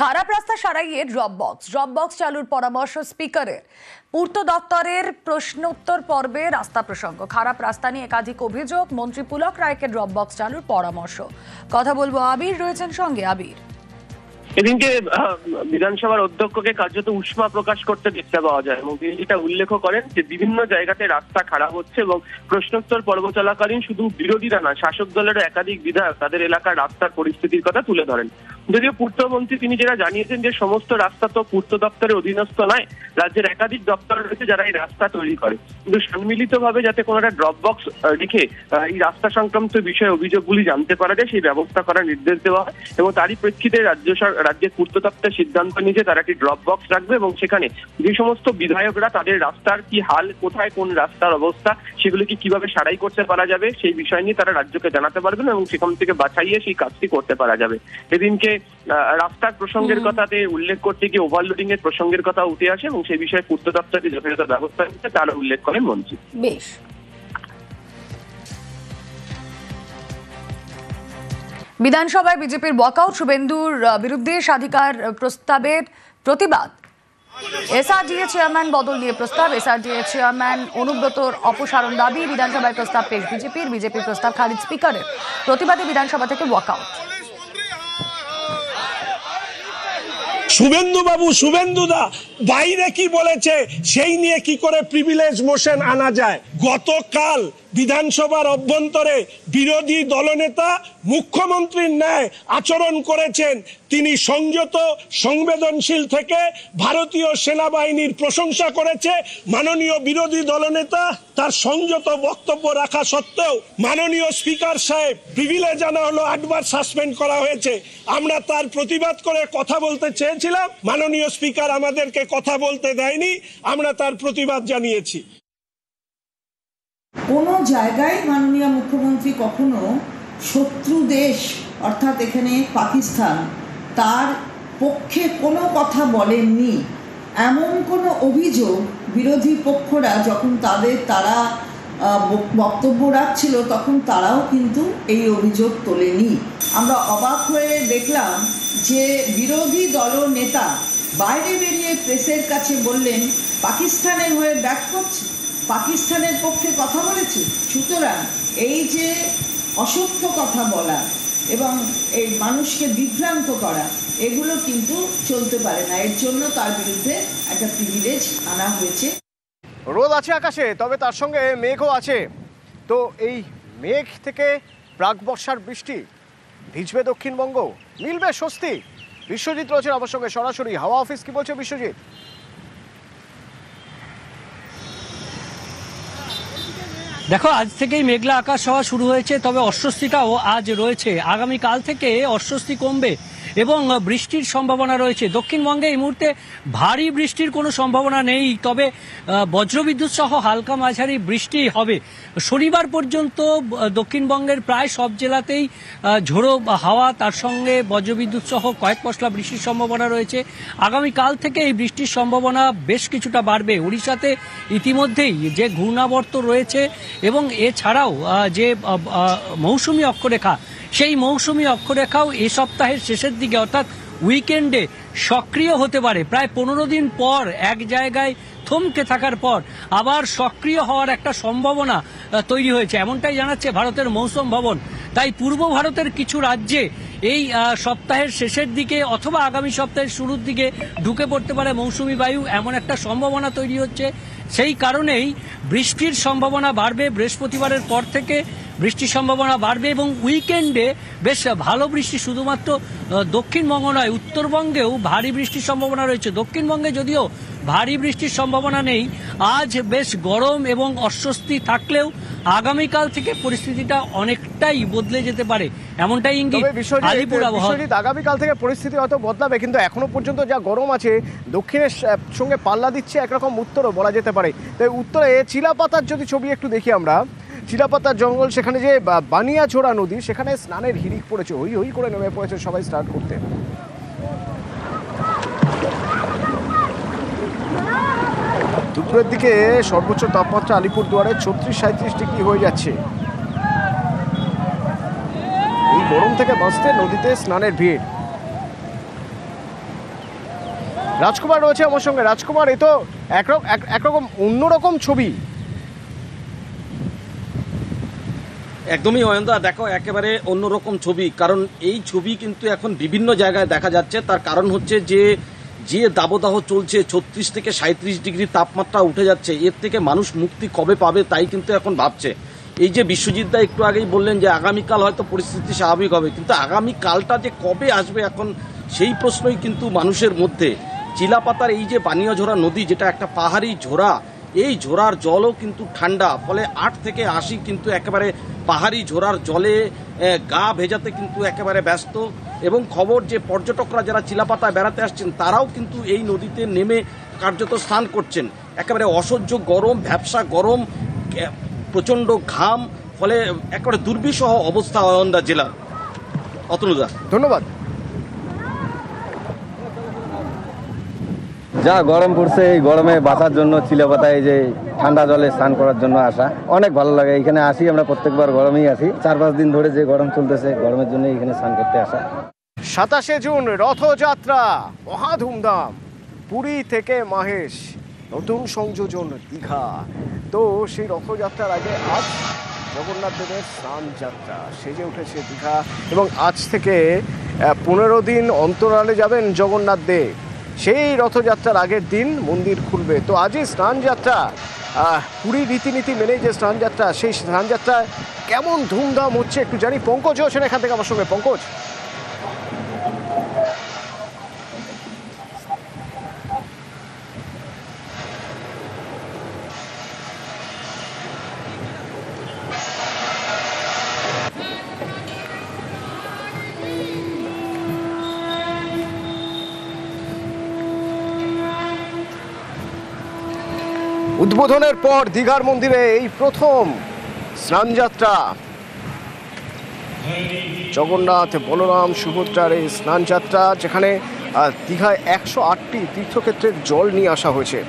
খারাপ রাস্তা সারাইয়ে drop box চালুর পরামর্শ স্পিকারের। পূর্ত দপ্তরের প্রশ্নোত্তর পর্বে রাস্তা প্রসঙ্গ। খারাপ রাস্তা নিয়ে একাধিক অভিযোগ, মন্ত্রী পুলক রায়কে ড্রপ বক্স চালুর পরামর্শ। কথা বলবো, আবির রয়েছেন সঙ্গে। আবির, এদিনকে বিধানসভার অধ্যক্ষকে কার্যত উষ্মা প্রকাশ করতে দেখতে পাওয়া যায় এবং তিনি যেটা উল্লেখ করেন যে বিভিন্ন জায়গাতে রাস্তা খারাপ হচ্ছে এবং প্রশ্নোত্তর পর্ব চলাকালীন শুধু বিরোধীরা না, শাসক দলের একাধিক বিধায়ক তাদের এলাকার রাস্তার পরিস্থিতির কথা তুলে ধরেন। যদিও পূর্তমন্ত্রী তিনি যেটা জানিয়েছেন যে সমস্ত রাস্তা তো পূর্ত দপ্তরের অধীনস্থ নয়, রাজ্যের একাধিক দপ্তর রয়েছে যারা এই রাস্তা তৈরি করে, কিন্তু সম্মিলিতভাবে যাতে কোনো একটা ড্রপ বক্স রেখে এই রাস্তা সংক্রান্ত বিষয়ে অভিযোগগুলি জানতে পারা যায় সেই ব্যবস্থা করার নির্দেশ দেওয়া হয় এবং তারই প্রেক্ষিতে রাজ্যের পূর্ত দপ্তর সিদ্ধান্ত নিয়েছে তারা একটি ড্রপ বক্স রাখবে এবং সেখানে যে সমস্ত বিধায়করা তাদের রাস্তার কি হাল, কোথায় কোন রাস্তার অবস্থা, সেগুলিকে কিভাবে সারাই করতে পারা যাবে সেই বিষয় নিয়ে তারা রাজ্যকে জানাতে পারবেন এবং সেখান থেকে বাছাইয়ে সেই কাজটি করতে পারা যাবে। এদিনকে রাস্তার প্রসঙ্গের কথাতে উল্লেখ করতে গিয়ে ওভারলোডিং এর প্রসঙ্গের কথা উঠে আসে এবং সেই বিষয়ে পূর্ত দপ্তরকে যথাযথ ব্যবস্থা নিতে তার উল্লেখ করেন মন্ত্রী। বেশ, বিধানসভায় বিজেপির ওয়াকআউট, শুভেন্দুর বিরুদ্ধে স্বাধিকার প্রস্তাবের প্রতিবাদ। এসআরডিএ চেয়ারম্যান বদল নিয়ে প্রস্তাব, এসআরডিএ চেয়ারম্যান অনুব্রতর অপসারণ দাবি। বিধানসভায় প্রস্তাব পেশ বিজেপির প্রস্তাব খারিজ স্পিকারের। প্রতিবাদে বিধানসভা থেকে ওয়াকআউট। শুভেন্দু বাবু, শুভেন্দুদা বাইরে কি বলেছে সেই নিয়ে কি করে প্রিভিলেজ মোশন আনা যায়? গতকাল বিধানসভার অভ্যন্তরে বিরোধী দলনেতা মুখ্যমন্ত্রীর ন্যায় আচরণ করেছেন। তিনি সংযত, সংবেদনশীল থেকে ভারতীয় সেনাবাহিনীর প্রশংসা করেছে। মাননীয় বিরোধী দলনেতা তার সংযত বক্তব্য রাখা সত্ত্বেও মাননীয় স্পিকার সাহেব প্রিভিলেজ আনা হলো, 8 বার সাসপেন্ড করা হয়েছে। আমরা তার প্রতিবাদ করে কথা বলতে চেয়েছিলাম, মাননীয় স্পিকার আমাদেরকে কথা বলতে দেয়নি, আমরা তার প্রতিবাদ জানিয়েছি। কোনো জায়গায় মাননীয় মুখ্যমন্ত্রী কখনো শত্রু দেশ অর্থাৎ এখানে পাকিস্তান তার পক্ষে কোনো কথা বলেননি। এমন কোনো অভিযোগ বিরোধী পক্ষরা যখন তারা বক্তব্য রাখছিল তখন তারাও কিন্তু এই অভিযোগ তোলেনি। আমরা অবাক হয়ে দেখলাম যে বিরোধী দলনেতা বাইরে বেরিয়ে প্রেসের কাছে বললেন পাকিস্তানের হয়ে ব্যাক করছে, পাকিস্তানের পক্ষে কথা বলেছে। সুতরাং এই যে অসত্য কথা বলা এবং এই মানুষকে বিভ্রান্ত করা, এগুলো কিন্তু চলতে পারে না। এর জন্য তার বিরুদ্ধে একটা প্রিভিলেজ আনা হয়েছে। রোদ আছে আকাশে, তবে তার সঙ্গে মেঘও আছে। তো এই মেঘ থেকে প্রাক বর্ষার বৃষ্টি, ভিজবে দক্ষিণবঙ্গ, মিলবে স্বস্তি। বিশ্বজিৎ রয়েছেন আমার সঙ্গে সরাসরি। হাওয়া অফিস কি বলছে বিশ্বজিৎ? দেখো, আজ থেকেই মেঘলা আকাশ হওয়া শুরু হয়েছে, তবে অস্বস্তিটাও আজ রয়েছে। আগামীকাল থেকে অস্বস্তি কমবে এবং বৃষ্টির সম্ভাবনা রয়েছে। দক্ষিণবঙ্গে এই মুহূর্তে ভারী বৃষ্টির কোনো সম্ভাবনা নেই, তবে বজ্রবিদ্যুৎ সহ হালকা মাঝারি বৃষ্টি হবে। শনিবার পর্যন্ত দক্ষিণবঙ্গের প্রায় সব জেলাতেই ঝোড়ো হাওয়া, তার সঙ্গে বজ্রবিদ্যুৎ সহ কয়েক পশলা বৃষ্টির সম্ভাবনা রয়েছে। আগামীকাল থেকে এই বৃষ্টির সম্ভাবনা বেশ কিছুটা বাড়বে। ওড়িশাতে ইতিমধ্যেই যে ঘূর্ণাবর্ত রয়েছে এবং এছাড়াও যে মৌসুমী অক্ষরেখা, সেই মৌসুমী অক্ষরেখাও এ সপ্তাহের শেষের দিকে অর্থাৎ উইকেন্ডে সক্রিয় হতে পারে। প্রায় 15 দিন পর এক জায়গায় থমকে থাকার পর আবার সক্রিয় হওয়ার একটা সম্ভাবনা তৈরি হয়েছে, এমনটাই জানাচ্ছে ভারতের মৌসুম ভবন। তাই পূর্ব ভারতের কিছু রাজ্যে এই সপ্তাহের শেষের দিকে অথবা আগামী সপ্তাহের শুরুর দিকে ঢুকে পড়তে পারে মৌসুমী বায়ু, এমন একটা সম্ভাবনা তৈরি হচ্ছে। সেই কারণেই বৃষ্টির সম্ভাবনা বাড়বে। বৃহস্পতিবারের পর থেকে বৃষ্টির সম্ভাবনা বাড়বে এবং উইকেন্ডে বেশ ভালো বৃষ্টি শুধুমাত্র দক্ষিণবঙ্গ নয়, উত্তরবঙ্গেও ভারী বৃষ্টির সম্ভাবনা রয়েছে। দক্ষিণবঙ্গে যদিও ভারী বৃষ্টির সম্ভাবনা নেই, আজ বেশ গরম এবং অস্বস্তি থাকলেও আগামীকাল থেকে পরিস্থিতিটা অনেকটাই বদলে যেতে পারে, এমনটাই ইঙ্গিত আলিপুর আবহাওয়া। আগামীকাল থেকে পরিস্থিতি হয়তো বদলাবে, কিন্তু এখনো পর্যন্ত যা গরম আছে দক্ষিণের সঙ্গে পাল্লা দিচ্ছে একরকম উত্তরও বলা যেতে পারে। তাই উত্তরে চিলাপাতার যদি ছবি একটু দেখি আমরা, চিলাপাতার জঙ্গল, সেখানে যে বানিয়াছোড়া নদী, সেখানে স্নানের হিড়িক পড়েছে, হই হই করে নেমে পড়েছে সবাই স্টার্ট করতে। দুপুরের দিকে সর্বোচ্চ তাপমাত্রা আলিপুরদুয়ারে 36-37 ডিগ্রি হয়ে যাচ্ছে। এই গরম থেকে বাঁচতে নদীতে স্নানের ভিড়। রাজকুমার রয়েছে আমার সঙ্গে। রাজকুমার, এ তো একরকম অন্যরকম ছবি। একদমই অয়নদা, দেখো একেবারে অন্যরকম ছবি, কারণ এই ছবি কিন্তু এখন বিভিন্ন জায়গায় দেখা যাচ্ছে। তার কারণ হচ্ছে যে দাবদাহ চলছে, 36 থেকে 37 ডিগ্রি তাপমাত্রা উঠে যাচ্ছে, এর থেকে মানুষ মুক্তি কবে পাবে তাই কিন্তু এখন ভাবছে। এই যে বিশ্বজিৎ দা একটু আগেই বললেন যে আগামীকাল হয়তো পরিস্থিতি স্বাভাবিক হবে, কিন্তু আগামীকালটা যে কবে আসবে এখন সেই প্রশ্নই কিন্তু মানুষের মধ্যে। চিলাপাতার এই যে বানিয়াঝোড়া নদী, যেটা একটা পাহাড়ি ঝোড়া, এই ঝোড়ার জলও কিন্তু ঠান্ডা, ফলে 8 থেকে 80 কিন্তু একেবারে পাহাড়ি ঝোড়ার জলে গা ভেজাতে কিন্তু একেবারে ব্যস্ত। এবং খবর যে পর্যটকরা যারা চিলাপাতায় বেড়াতে আসছেন তারাও কিন্তু এই নদীতে নেমে কার্যত স্নান করছেন। একেবারে অসহ্য গরম, ভ্যাপসা গরম, প্রচণ্ড ঘাম, ফলে একেবারে দুর্বিষহ অবস্থা অয়নদা জেলার। অতনুদা, ধন্যবাদ। যা গরম পড়ছে, এই গরমে বাঁচার জন্য চিলাপাতায় এই যে ঠান্ডা জলে স্নান করার জন্য আসা অনেক ভালো লাগে। এখানে আসি আমরা প্রত্যেকবার গরমেই আসি, 4-5 দিন ধরে যে গরম চলতেছে, গরমের জন্য এখানে স্নান করতে আসা। 27শে জুন রথযাত্রা, মহা ধুমধাম। পুরী থেকে মাহেশ, নতুন সংযোজন দীঘা। তো সেই রথযাত্রার আগে আজ জগন্নাথ দেবের স্নান যাত্রা সেজে উঠেছে দীঘা, এবং আজ থেকে 15 দিন অন্তরালে যাবেন জগন্নাথ দেব। সেই রথযাত্রার আগের দিন মন্দির খুলবে। তো আজই স্নান যাত্রা, পুরী রীতিনীতি মেনে যে স্নান যাত্রা, সেই স্নান যাত্রা কেমন ধুমধাম হচ্ছে একটু জানি। পঙ্কজ হোসেন এখান থেকে আমার সঙ্গে। পঙ্কজ, উদ্বোধনের পর দীঘার মন্দিরে এই প্রথম স্নানযাত্রা। জগন্নাথ, বলরাম, সুভদ্রার এই স্নানযাত্রা, যেখানে দীঘায় 108টি তীর্থক্ষেত্রের জল নিয়ে আসা হয়েছে।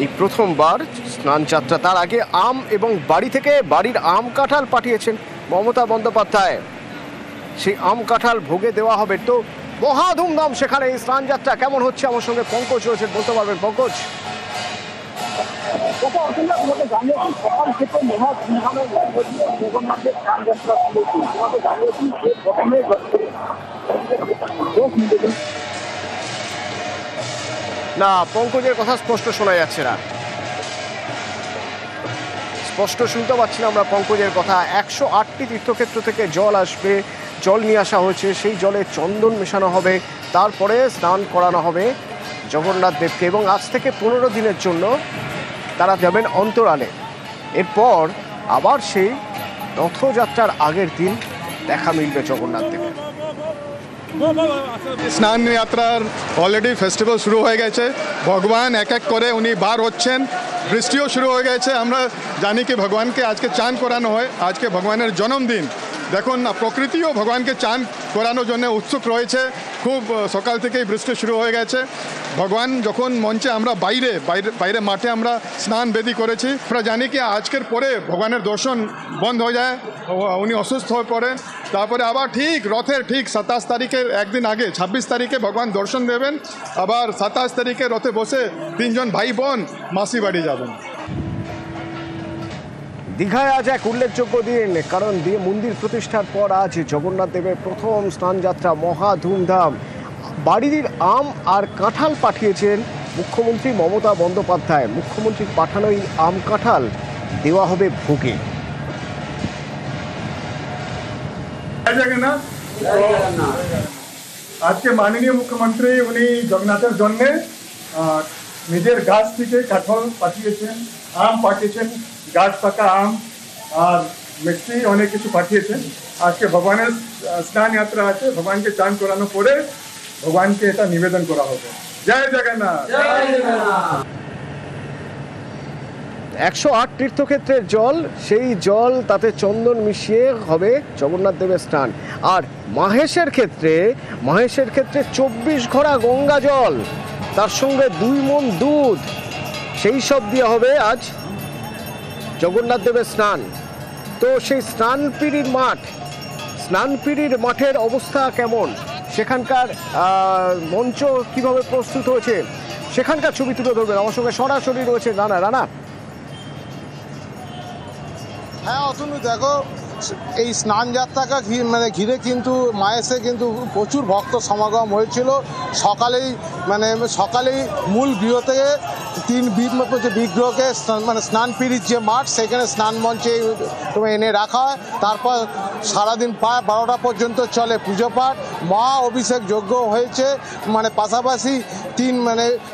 এই প্রথমবার স্নানযাত্রা। তার আগে আম এবং বাড়ি থেকে বাড়ির আম কাঁঠাল পাঠিয়েছেন মমতা বন্দ্যোপাধ্যায়। সেই আম কাঁঠাল ভোগে দেওয়া হবে। তো মহা ধুমধাম সেখানে এই স্নানযাত্রা কেমন হচ্ছে আমার সঙ্গে পঙ্কজ রয়েছে, বলতে পারবেন পঙ্কজ? না, পঙ্কজের কথা স্পষ্ট শোনা যাচ্ছে না, স্পষ্ট শুনতে পাচ্ছি না আমরা পঙ্কজের কথা। 108টি তীর্থক্ষেত্র থেকে জল আসবে, জল নিয়ে আসা হয়েছে, সেই জলে চন্দন মেশানো হবে, তারপরে স্নান করানো হবে জগন্নাথ দেবকে, এবং আজ থেকে 15 দিনের জন্য তারা যাবেন অন্তরালে। এরপর আবার সেই রথযাত্রার আগের দিন দেখা মিলবে জগন্নাথ দেবের। স্নান যাত্রার অলরেডি ফেস্টিভ্যাল শুরু হয়ে গেছে। ভগবান এক এক করে উনি বার হচ্ছেন, বৃষ্টিও শুরু হয়ে গেছে। আমরা জানি কি ভগবানকে আজকে চান করানো হয়, আজকে ভগবানের জন্মদিন। দেখুন, প্রকৃতিও ভগবানকে চান করানোর জন্য উৎসুক রয়েছে। খুব সকাল থেকেই বৃষ্টি শুরু হয়ে গেছে। ভগবান যখন মঞ্চে, আমরা বাইরে মাঠে আমরা স্নান বেদি করেছি। আমরা জানি কি আজকের পরে ভগবানের দর্শন বন্ধ হয়ে যায়, উনি অসুস্থ হয়ে পড়েন। তারপরে আবার ঠিক রথের ঠিক 27 তারিখের একদিন আগে 26 তারিখে ভগবান দর্শন দেবেন। আবার 27 তারিখে রথে বসে 3 জন ভাই বোন মাসি বাড়ি যাবেন। দীঘায় আজ এক উল্লেখযোগ্য দিন, কারণ মন্দির প্রতিষ্ঠার পর আজ জগন্নাথ দেবের প্রথম স্নানযাত্রা, মহা ধুমধাম। বাড়ির আম আর কাঁঠাল পাঠিয়েছেন মুখ্যমন্ত্রী মমতা বন্দ্যোপাধ্যায়। মুখ্যমন্ত্রীর পাঠানো এই আম কাঁঠাল দেওয়া হবে ভোগে। আজকে মাননীয় মুখ্যমন্ত্রী উনি জগন্নাথের জন্য নিজের গাছ থেকে কাঁঠাল পাঠিয়েছেন, আম পাঠিয়েছেন, গাছ পাকা আম আর মিষ্টি অনেক কিছু পাঠিয়েছেন। আজকে ভগবানের স্নান যাত্রা আছে, ভগবানকে চান করানোর পরে ভগবানকে এটা নিবেদন করা হবে। জয় জগন্নাথ। 108 তীর্থক্ষেত্রের জল, সেই জল তাতে চন্দন মিশিয়ে হবে জগন্নাথ দেবের স্নান। আর মাহেশের ক্ষেত্রে 24 ঘড়া গঙ্গা জল, তার সঙ্গে 2 মণ দুধ, সেই সব দিয়ে হবে আজ জগন্নাথ দেবের স্নান। তো সেই স্নানপিড়ির মাঠের অবস্থা কেমন সেখানকার মঞ্চ কিভাবে প্রস্তুত হয়েছে সেখানকার ছবি তুলে ধরবেন। আমার সঙ্গে সরাসরি রয়েছে রানা। হ্যাঁ অতনু, দেখো এই স্নান যাত্রাকে ঘিরে কিন্তু মায়েসে কিন্তু প্রচুর ভক্ত সমাগম হয়েছিল। সকালেই মূল গৃহ থেকে 3 বিগ্রহকে স্নান পিড়ির যে মাঠ সেখানে স্নান মঞ্চে এনে রাখা হয়। তারপর সারাদিন প্রায় 12টা পর্যন্ত চলে পুজো পাঠ, মহা অভিষেক যজ্ঞ হয়েছে। পাশাপাশি 3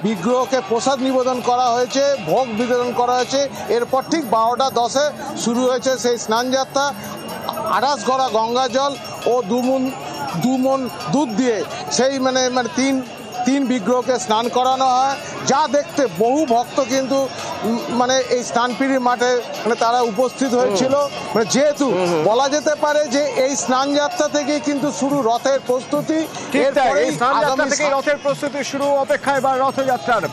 বিগ্রহকে প্রসাদ নিবেদন করা হয়েছে, ভোগ বিতরণ করা হয়েছে। এরপর ঠিক 12টা 10-এ শুরু হয়েছে সেই স্নানযাত্রা। 28 গড়া গঙ্গা জল ও 2 মণ দুধ দিয়ে সেই তিন বিগ্রহকে স্নান করানো হয়, যা দেখতে বহু ভক্ত কিন্তু এই স্নানপিড়ির মাঠে তারা উপস্থিত হয়েছিল। যেহেতু বলা যেতে পারে যে এই স্নান যাত্রা থেকে কিন্তু শুরু রথের প্রস্তুতি। রথের প্রস্তুতি শুরু, অপেক্ষা এবার রথযাত্রার।